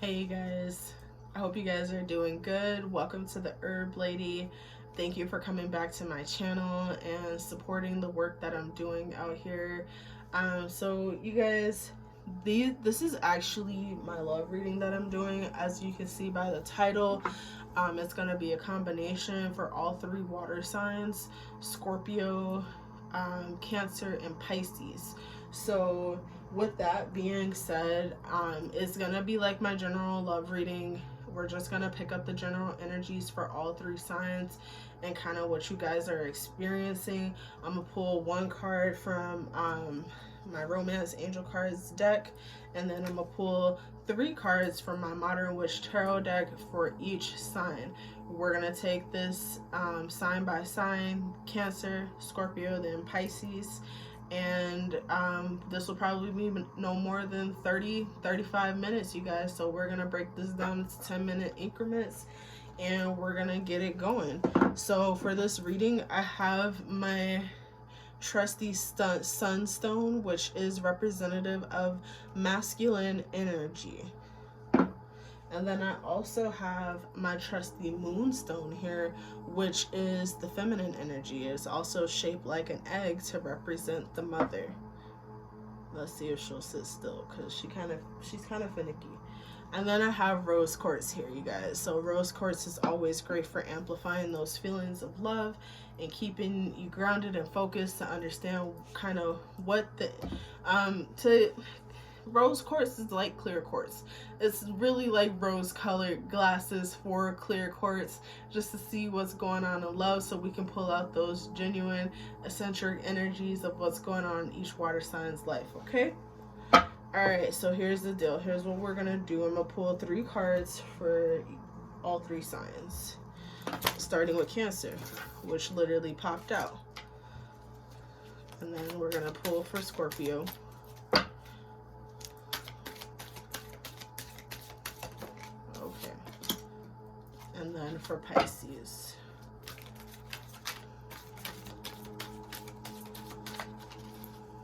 Hey you guys, I hope you guys are doing good. Welcome to the Herb Lady. Thank you for coming back to my channel and supporting the work that I'm doing out here. So you guys, this is actually my love reading that I'm doing. As you can see by the title, it's going to be a combination for all three water signs: Scorpio, Cancer, and Pisces. So with that being said, it's gonna be like my general love reading. We're just gonna pick up the general energies for all three signs and kind of what you guys are experiencing. I'm gonna pull one card from my romance angel cards deck, and then I'm gonna pull three cards from my modern witch tarot deck for each sign. We're gonna take this sign by sign: Cancer, Scorpio, then Pisces, and this will probably be no more than 30-35 minutes, you guys. So we're gonna break this down to 10-minute increments and we're gonna get it going. So for this reading, I have my trusty sunstone, which is representative of masculine energy. And then I also have my trusty moonstone here, which is the feminine energy. It's also shaped like an egg to represent the mother. Let's see if she'll sit still, because she's kind of finicky. And then I have rose quartz here, you guys. So rose quartz is always great for amplifying those feelings of love and keeping you grounded and focused to understand kind of what the rose quartz is like clear quartz. It's really like rose colored glasses for clear quartz, just to see what's going on in love, so we can pull out those genuine eccentric energies of what's going on in each water sign's life. Okay, all right, so here's the deal. Here's what we're gonna do. I'm gonna pull three cards for all three signs, starting with Cancer, which literally popped out, and then we're gonna pull for Scorpio, and then for Pisces.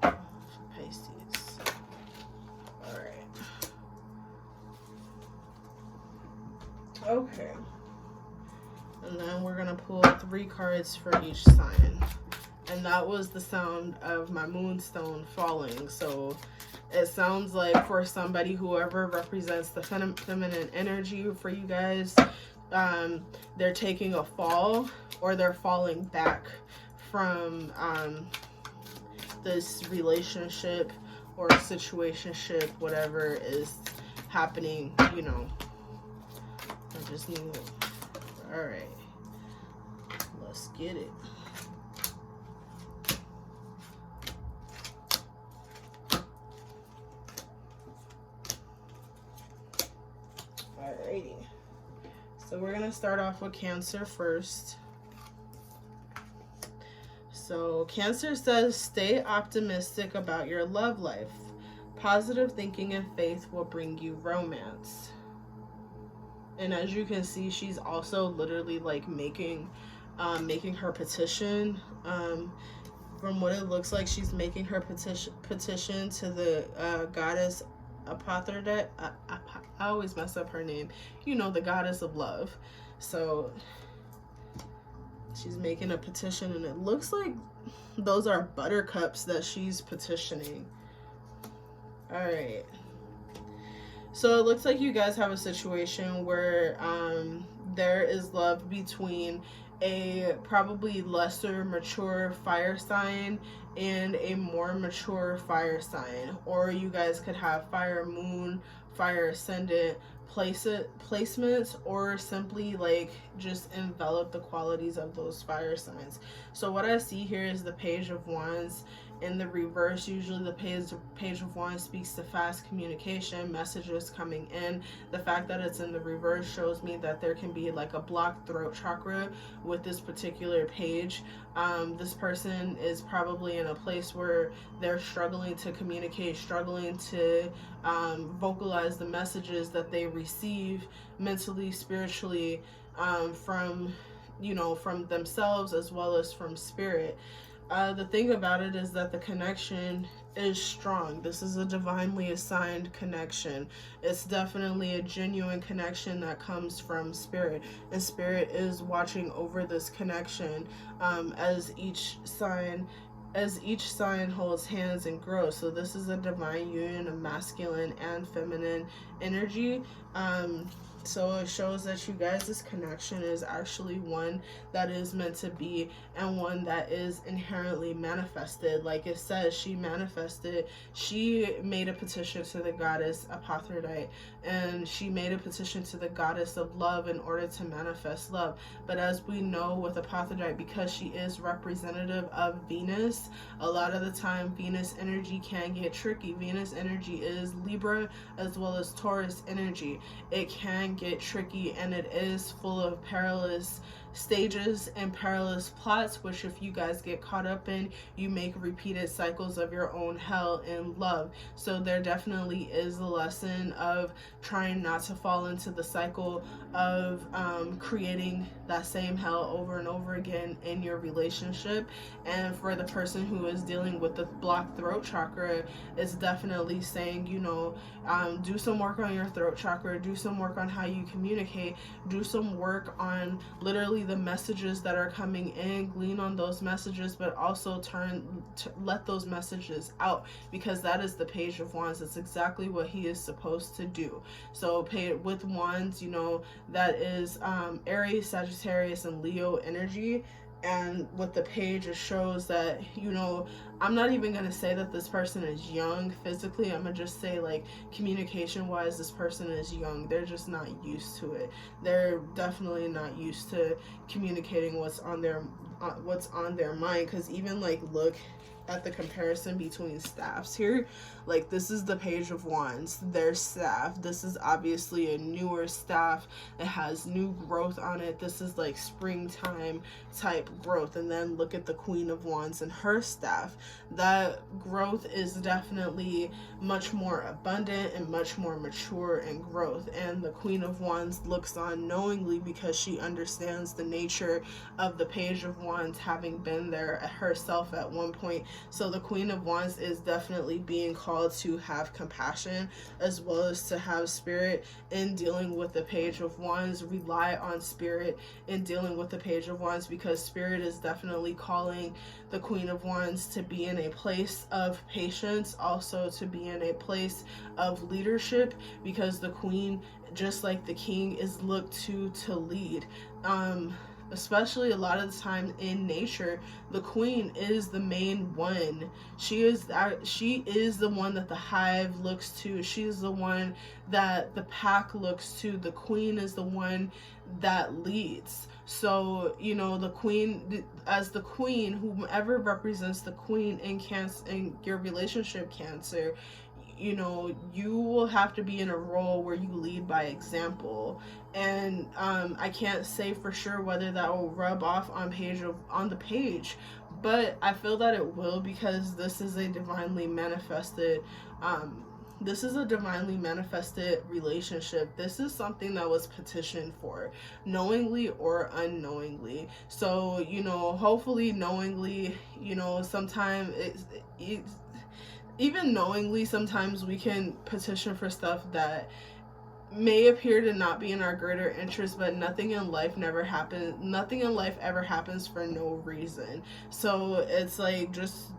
Pisces. All right. Okay. And then we're gonna pull three cards for each sign. And that was the sound of my moonstone falling. So it sounds like for somebody, whoever represents the feminine energy for you guys, they're taking a fall, or they're falling back from this relationship or situationship, whatever is happening, you know. I just need it. All right, let's get it. Alrighty. So we're going to start off with Cancer first. So Cancer says, stay optimistic about your love life. Positive thinking and faith will bring you romance. And as you can see, she's also literally like making her petition. From what it looks like, she's making her petition to the goddess Apotherde. I always mess up her name. You know, the goddess of love. So she's making a petition, and it looks like those are buttercups that she's petitioning. All right. So it looks like you guys have a situation where there is love between a probably lesser mature fire sign and a more mature fire sign, or you guys could have fire moon, fire ascendant placements, or simply like just envelop the qualities of those fire signs. So what I see here is the Page of Wands. In the reverse, usually the page of Wands speaks to fast communication, messages coming in. The fact that it's in the reverse shows me that there can be like a blocked throat chakra with this particular page. This person is probably in a place where they're struggling to communicate, struggling to vocalize the messages that they receive mentally, spiritually, from themselves as well as from spirit. The thing about it is that the connection is strong. This is a divinely assigned connection. It's definitely a genuine connection that comes from spirit, and spirit is watching over this connection as each sign holds hands and grows. So this is a divine union of masculine and feminine energy. So it shows that you guys, this connection is actually one that is meant to be, and one that is inherently manifested. Like it says, she manifested, she made a petition to the goddess Aphrodite, and she made a petition to the goddess of love in order to manifest love. But as we know with Aphrodite, because she is representative of Venus, a lot of the time Venus energy can get tricky. Venus energy is Libra as well as Taurus energy. It can get tricky, and it is full of perilous stages and perilous plots, which if you guys get caught up in, you make repeated cycles of your own hell in love. So there definitely is a lesson of trying not to fall into the cycle of creating that same hell over and over again in your relationship. And for the person who is dealing with the blocked throat chakra, it's definitely saying, you know, do some work on your throat chakra, do some work on how you communicate, do some work on literally the messages that are coming in, glean on those messages, but also let those messages out, because that is the Page of Wands. It's exactly what he is supposed to do. So with Wands, you know, that is Aries, Sagittarius, and Leo energy. And with the page, it shows that, you know, I'm not even going to say that this person is young physically. I'm going to just say, like, communication wise, this person is young. They're just not used to it. They're definitely not used to communicating what's on their mind. Because even, like, look at the comparison between staffs here. Like, this is the Page of Wands, their staff. This is obviously a newer staff. It has new growth on it. This is like springtime type growth. And then look at the Queen of Wands and her staff. That growth is definitely much more abundant and much more mature in growth. And the Queen of Wands looks on knowingly because she understands the nature of the Page of Wands, having been there herself at one point. So the Queen of Wands is definitely being called to have compassion as well as to have spirit in dealing with the Page of Wands. Rely on spirit in dealing with the Page of Wands, because spirit is definitely calling the Queen of Wands to be in a place of patience, also to be in a place of leadership, because the Queen, just like the King, is looked to lead. Especially a lot of the time in nature, the Queen is the main one. She is the one that the hive looks to. She's the one that the pack looks to. The Queen is the one that leads. So, you know, the Queen, as the Queen, whomever represents the Queen in Cancer, in your relationship, Cancer, you know, you will have to be in a role where you lead by example. And I can't say for sure whether that will rub off on the page, but I feel that it will, because this is a divinely manifested relationship. This is something that was petitioned for, knowingly or unknowingly. So, you know, hopefully knowingly, you know, sometimes even knowingly, sometimes we can petition for stuff that may appear to not be in our greater interest, but nothing in life ever happens for no reason. So it's like, just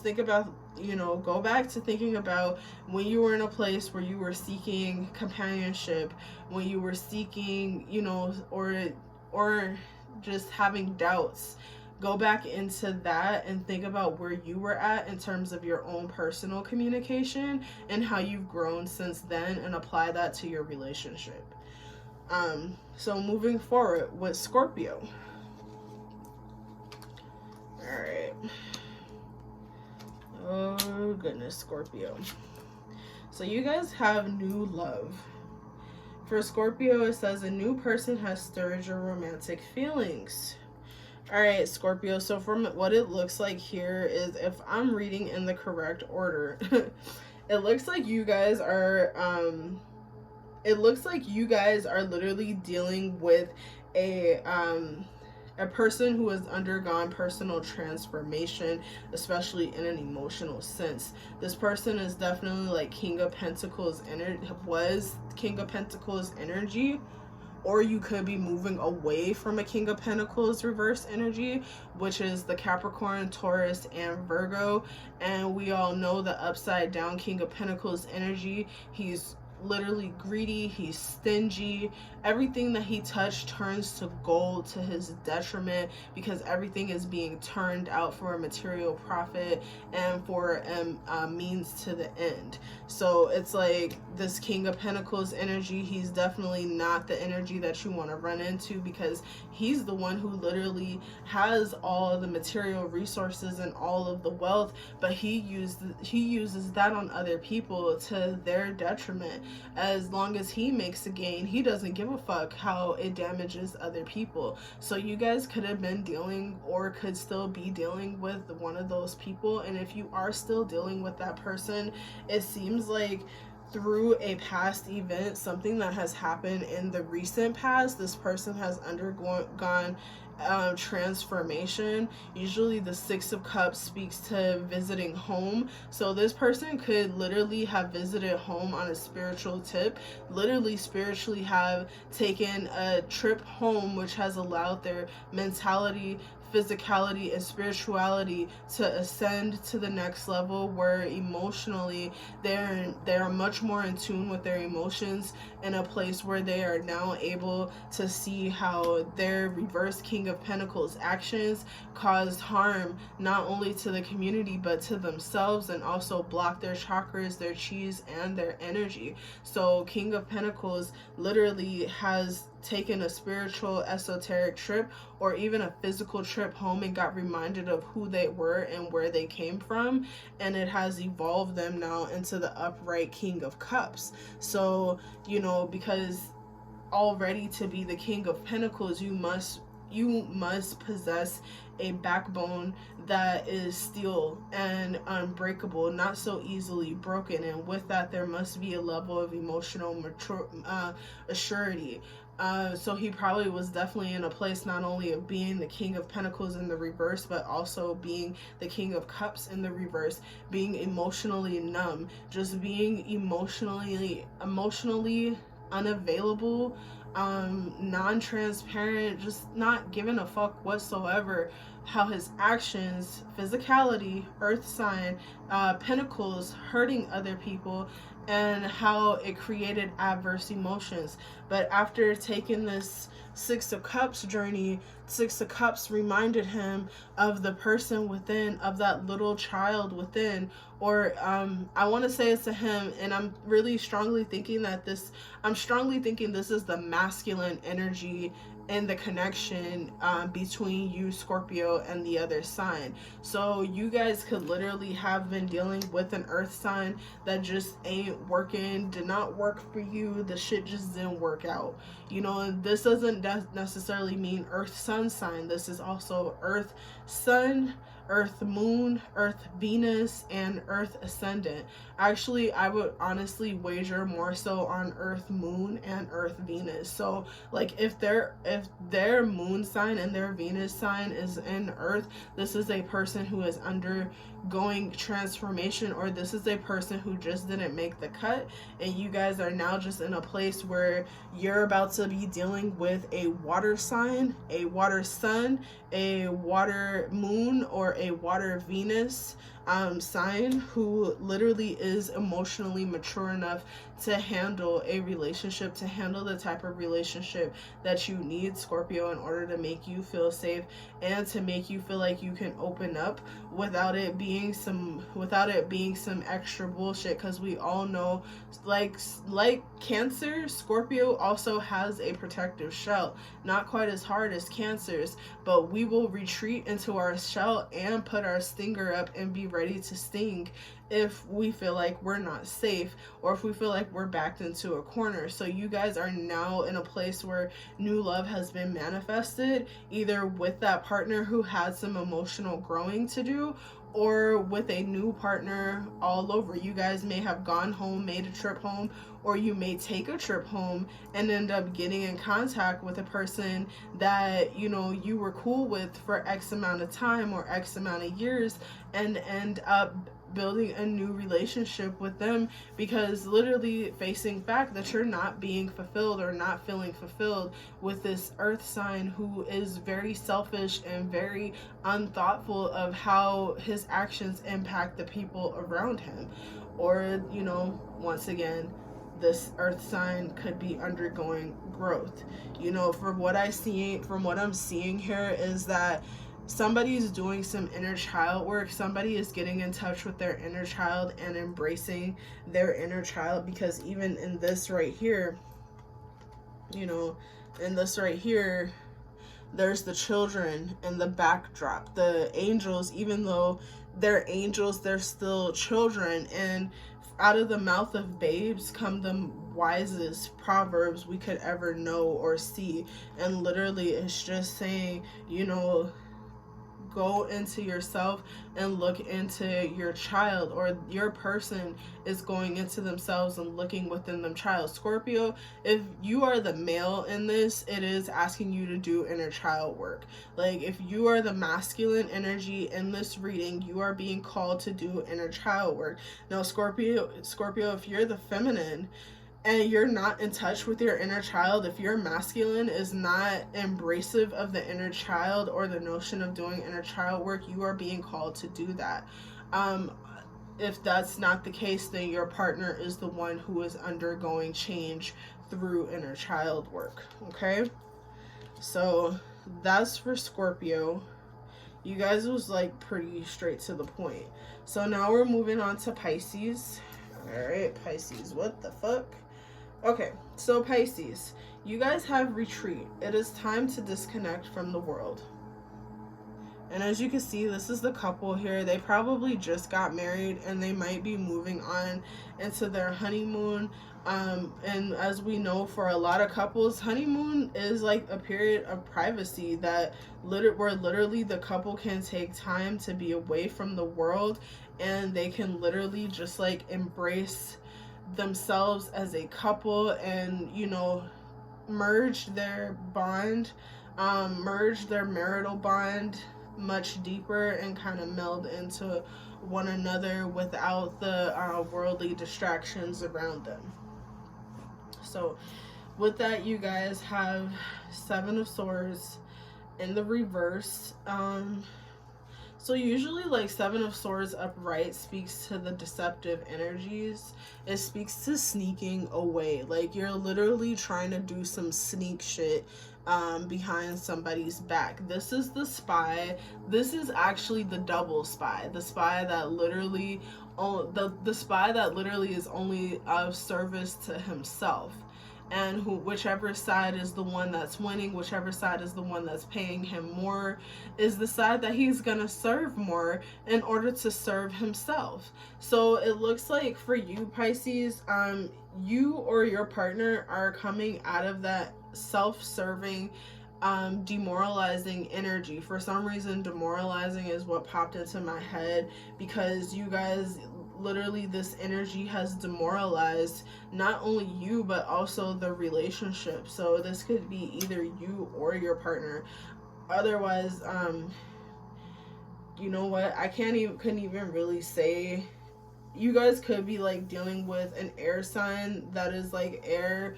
think about, you know, go back to thinking about when you were in a place where you were seeking companionship, when you were seeking, you know, or just having doubts. Go back into that and think about where you were at in terms of your own personal communication and how you've grown since then, and apply that to your relationship. So moving forward with Scorpio. Alright. Oh goodness, Scorpio. So you guys have new love. For Scorpio, it says a new person has stirred your romantic feelings. Alright, Scorpio, so from what it looks like here is, if I'm reading in the correct order, it looks like you guys are literally dealing with a a person who has undergone personal transformation, especially in an emotional sense. This person is definitely like King of Pentacles was King of Pentacles energy, or you could be moving away from a King of Pentacles reverse energy, which is the Capricorn, Taurus, and Virgo. And we all know the upside down King of Pentacles energy. He's literally greedy, he's stingy. Everything that he touched turns to gold to his detriment, because everything is being turned out for a material profit and for a means to the end. So it's like this King of Pentacles energy, he's definitely not the energy that you want to run into, because he's the one who literally has all the material resources and all of the wealth, but he uses that on other people to their detriment. As long as he makes a gain, he doesn't give a fuck how it damages other people. So you guys could have been dealing, or could still be dealing with one of those people. And if you are still dealing with that person, it seems like through a past event, something that has happened in the recent past, this person has undergone transformation. Usually the Six of Cups speaks to visiting home. So this person could literally have visited home on a spiritual tip, literally spiritually have taken a trip home, which has allowed their mentality, physicality, and spirituality to ascend to the next level, where emotionally they're much more in tune with their emotions, in a place where they are now able to see how their reverse King of Pentacles actions caused harm not only to the community but to themselves, and also block their chakras, their chis, and their energy. So King of Pentacles literally has taken a spiritual esoteric trip, or even a physical trip home, and got reminded of who they were and where they came from, and it has evolved them now into the upright King of Cups. So, you know, because already to be the King of Pentacles, you must possess a backbone that is steel and unbreakable, not so easily broken. And with that, there must be a level of emotional maturity. So he probably was definitely in a place not only of being the King of Pentacles in the reverse, but also being the King of Cups in the reverse, being emotionally numb, just being emotionally unavailable, non-transparent, just not giving a fuck whatsoever how his actions, physicality, earth sign, pentacles, hurting other people, and how it created adverse emotions. But after taking this Six of Cups journey, Six of Cups reminded him of the person within, of that little child within. Or I want to say it's to him, and I'm strongly thinking this is the masculine energy in the connection between you, Scorpio, and the other sign. So you guys could literally have been dealing with an earth sign that just ain't working, did not work for you, the shit just didn't work out. You know, and this doesn't necessarily mean earth sun sign. This is also earth sun, earth moon, earth Venus, and earth ascendant. Actually, I would honestly wager more so on earth moon and earth Venus. So like if their moon sign and their Venus sign is in earth, this is a person who is undergoing transformation, or this is a person who just didn't make the cut, and you guys are now just in a place where you're about to be dealing with a water sign, a water sun, a water moon, or a water Venus sign, who literally is emotionally mature enough to handle a relationship, to handle the type of relationship that you need, Scorpio, in order to make you feel safe and to make you feel like you can open up without it being some extra bullshit. Because we all know, like Cancer, Scorpio also has a protective shell, not quite as hard as Cancer's, but we will retreat into our shell and put our stinger up and be ready to sting if we feel like we're not safe, or if we feel like we're backed into a corner. So you guys are now in a place where new love has been manifested, either with that partner who had some emotional growing to do, or with a new partner all over. You guys may have gone home, made a trip home, or you may take a trip home and end up getting in contact with a person that, you know, you were cool with for X amount of time or X amount of years, and end up building a new relationship with them, because literally facing fact that you're not being fulfilled or not feeling fulfilled with this earth sign who is very selfish and very unthoughtful of how his actions impact the people around him. Or, you know, once again, this earth sign could be undergoing growth. You know, from what I'm seeing here is that somebody is doing some inner child work. Somebody is getting in touch with their inner child and embracing their inner child, because even in this right here, you know, in this right here, there's the children in the backdrop. The angels, even though they're angels, they're still children. And out of the mouth of babes come the wisest proverbs we could ever know or see. And literally it's just saying, you know, go into yourself and look into your child, or your person is going into themselves and looking within them child. Scorpio, if you are the male in this, it is asking you to do inner child work. Like, if you are the masculine energy in this reading, you are being called to do inner child work. Now, Scorpio, if you're the feminine and you're not in touch with your inner child, if your masculine is not embracive of the inner child or the notion of doing inner child work, you are being called to do that. If that's not the case, then your partner is the one who is undergoing change through inner child work. Okay, so that's for Scorpio. You guys was like pretty straight to the point. So now we're moving on to Pisces. All right, Pisces, what the fuck? Okay, so Pisces, you guys have retreat. It is time to disconnect from the world. And as you can see, this is the couple here. They probably just got married and they might be moving on into their honeymoon. And as we know, for a lot of couples, honeymoon is like a period of privacy that where literally the couple can take time to be away from the world, and they can literally just like embrace themselves as a couple, and, you know, merge their bond, merge their marital bond much deeper, and kind of meld into one another without the worldly distractions around them. So with that, you guys have Seven of Swords in the reverse. So usually, like, Seven of Swords upright speaks to the deceptive energies. It speaks to sneaking away. Like, you're literally trying to do some sneak shit behind somebody's back. This is the spy. This is actually the double spy. The spy that literally, the spy that literally is only of service to himself. And whichever side is the one that's winning, whichever side is the one that's paying him more, is the side that he's gonna serve more in order to serve himself. So it looks like for you, Pisces, you or your partner are coming out of that self-serving, demoralizing energy. For some reason, demoralizing is what popped into my head, because you guys, literally, this energy has demoralized not only you but also the relationship. So this could be either you or your partner. Otherwise, you know what, couldn't even really say. You guys could be like dealing with an air sign that is like air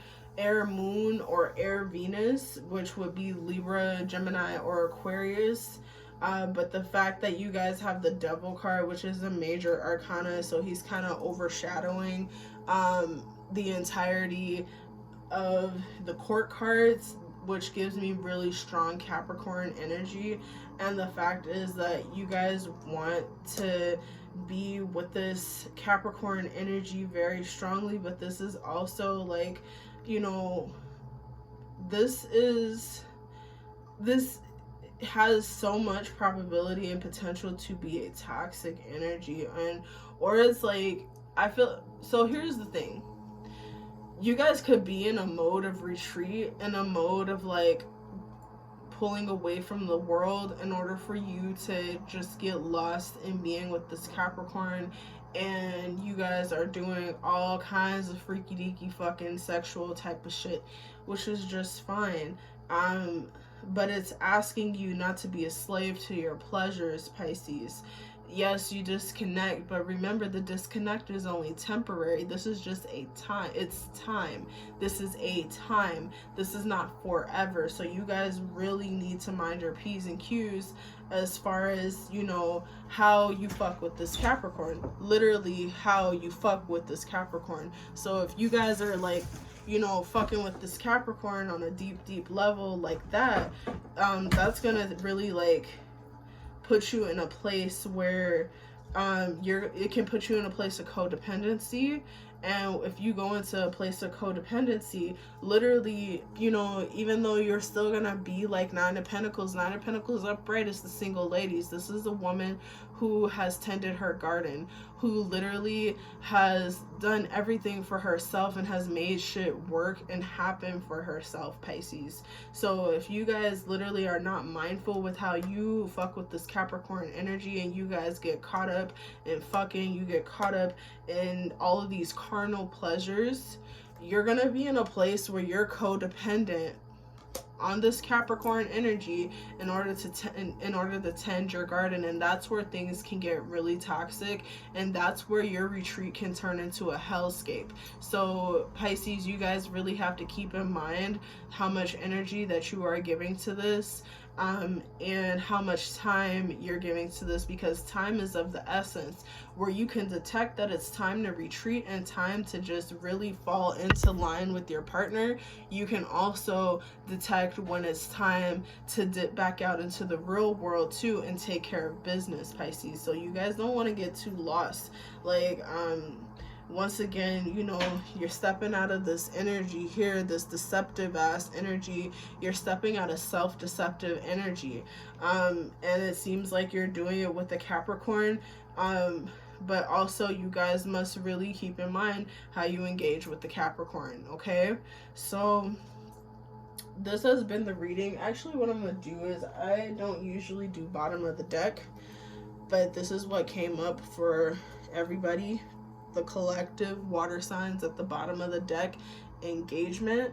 moon or air Venus, which would be Libra, Gemini, or Aquarius. But the fact that you guys have the Devil card, which is a major arcana, so he's kind of overshadowing the entirety of the court cards, which gives me really strong Capricorn energy. And the fact is that you guys want to be with this Capricorn energy very strongly, but this is also like, you know, this has so much probability and potential to be a toxic energy. Or it's like, I feel, so here's the thing, you guys could be in a mode of retreat, in a mode of like pulling away from the world in order for you to just get lost in being with this Capricorn, and you guys are doing all kinds of freaky deaky fucking sexual type of shit, which is just fine. But it's asking you not to be a slave to your pleasures, Pisces. Yes, you disconnect, but remember, the disconnect is only temporary. This is just a time. It's time. This is a time. This is not forever. So you guys really need to mind your P's and Q's as far as, you know, how you fuck with this Capricorn. Literally how you fuck with this Capricorn. So if you guys are like, you know, fucking with this Capricorn on a deep level like that, that's gonna really like put you in a place where it can put you in a place of codependency. And if you go into a place of codependency, literally, you know, even though you're still gonna be like Nine of Pentacles upright is the single ladies. This is a woman who has tended her garden, who literally has done everything for herself and has made shit work and happen for herself, Pisces. So if you guys literally are not mindful with how you fuck with this Capricorn energy, and you guys get caught up in fucking, you get caught up in all of these carnal pleasures, you're gonna be in a place where you're codependent on this Capricorn energy in order to tend your garden. And that's where things can get really toxic, and that's where your retreat can turn into a hellscape. So Pisces, you guys really have to keep in mind how much energy that you are giving to this, and how much time you're giving to this, because time is of the essence. Where you can detect that it's time to retreat and time to just really fall into line with your partner, you can also detect when it's time to dip back out into the real world too and take care of business, Pisces. So you guys don't want to get too lost. Like, once again, you know, you're stepping out of this energy here, this deceptive ass energy. You're stepping out of self-deceptive energy. And it seems like you're doing it with the Capricorn. But also you guys must really keep in mind how you engage with the Capricorn, okay? So this has been the reading. Actually, what I'm going to do is, I don't usually do bottom of the deck, but this is what came up for everybody. The collective water signs at the bottom of the deck, engagement.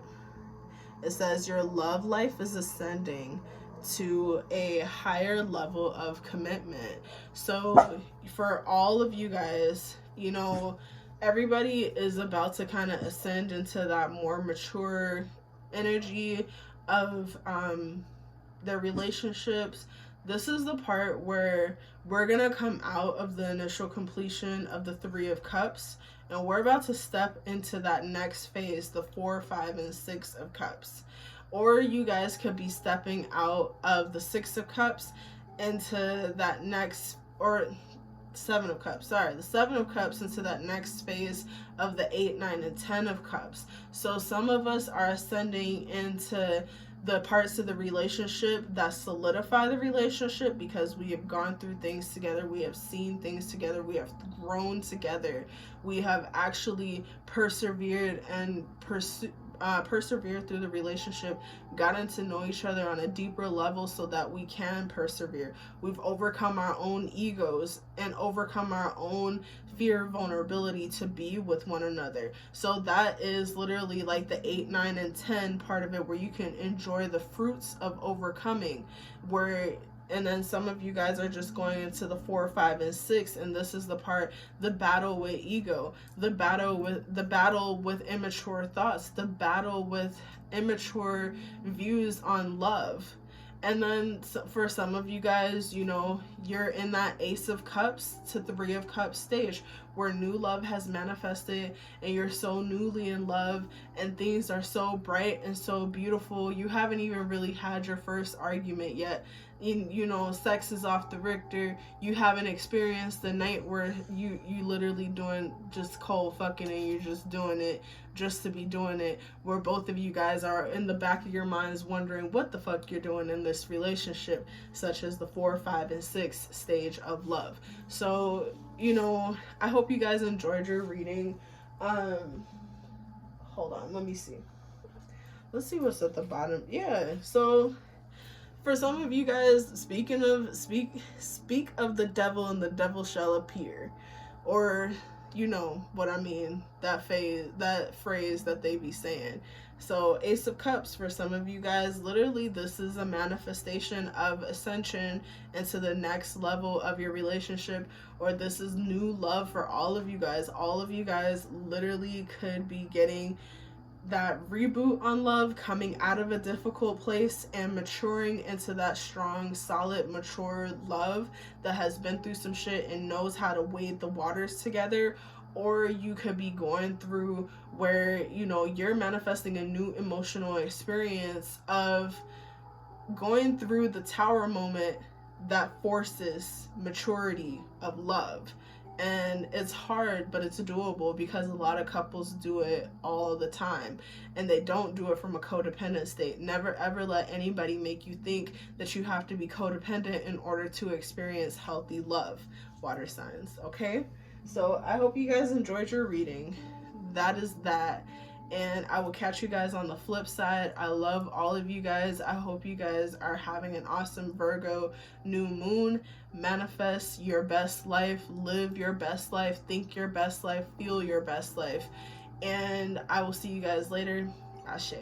It says your love life is ascending to a higher level of commitment. So for all of you guys, you know, everybody is about to kind of ascend into that more mature energy of their relationships. This is the part where we're gonna come out of the initial completion of the Three of Cups, and we're about to step into that next phase, the 4, 5, and 6 of Cups. Or you guys could be stepping out of the 6 of Cups into that next, or 7 of Cups, sorry, the 7 of Cups into that next phase of the 8, 9, and 10 of Cups. So some of us are ascending into the parts of the relationship that solidify the relationship, because we have gone through things together, we have seen things together, we have grown together, we have actually persevered and persevered through the relationship, gotten to know each other on a deeper level so that we can persevere. We've overcome our own egos and overcome our own fear, vulnerability to be with one another. So that is literally like the 8, 9, and 10 part of it, where you can enjoy the fruits of overcoming. And then some of you guys are just going into the 4, 5, and 6, and this is the part, the battle with ego, the battle with immature thoughts, the battle with immature views on love. And then for some of you guys, you know, you're in that Ace of Cups to 3 of Cups stage, where new love has manifested and you're so newly in love and things are so bright and so beautiful. You haven't even really had your first argument yet. You know, sex is off the Richter. You haven't experienced the night where you literally doing just cold fucking and you're just doing it just to be doing it, where both of you guys are in the back of your minds wondering what the fuck you're doing in this relationship, such as the 4, 5, and 6 stage of love. So, you know, I hope you guys enjoyed your reading. Hold on, let me see. Let's see what's at the bottom. Yeah, so For some of you guys, speak of the devil and the devil shall appear, or you know what I mean, that phrase that they be saying. So Ace of Cups for some of you guys, literally this is a manifestation of ascension into the next level of your relationship, or this is new love for all of you guys. All of you guys literally could be getting that reboot on love, coming out of a difficult place and maturing into that strong, solid, mature love that has been through some shit and knows how to wade the waters together. Or you could be going through where, you know, you're manifesting a new emotional experience of going through the tower moment that forces maturity of love. And it's hard, but it's doable, because a lot of couples do it all the time, and they don't do it from a codependent state. Never ever let anybody make you think that you have to be codependent in order to experience healthy love, water signs. Okay, so I hope you guys enjoyed your reading. That is that, and I will catch you guys on the flip side. I love all of you guys. I hope you guys are having an awesome Virgo new moon. Manifest your best life, live your best life, think your best life, feel your best life. And I will see you guys later. Ashe.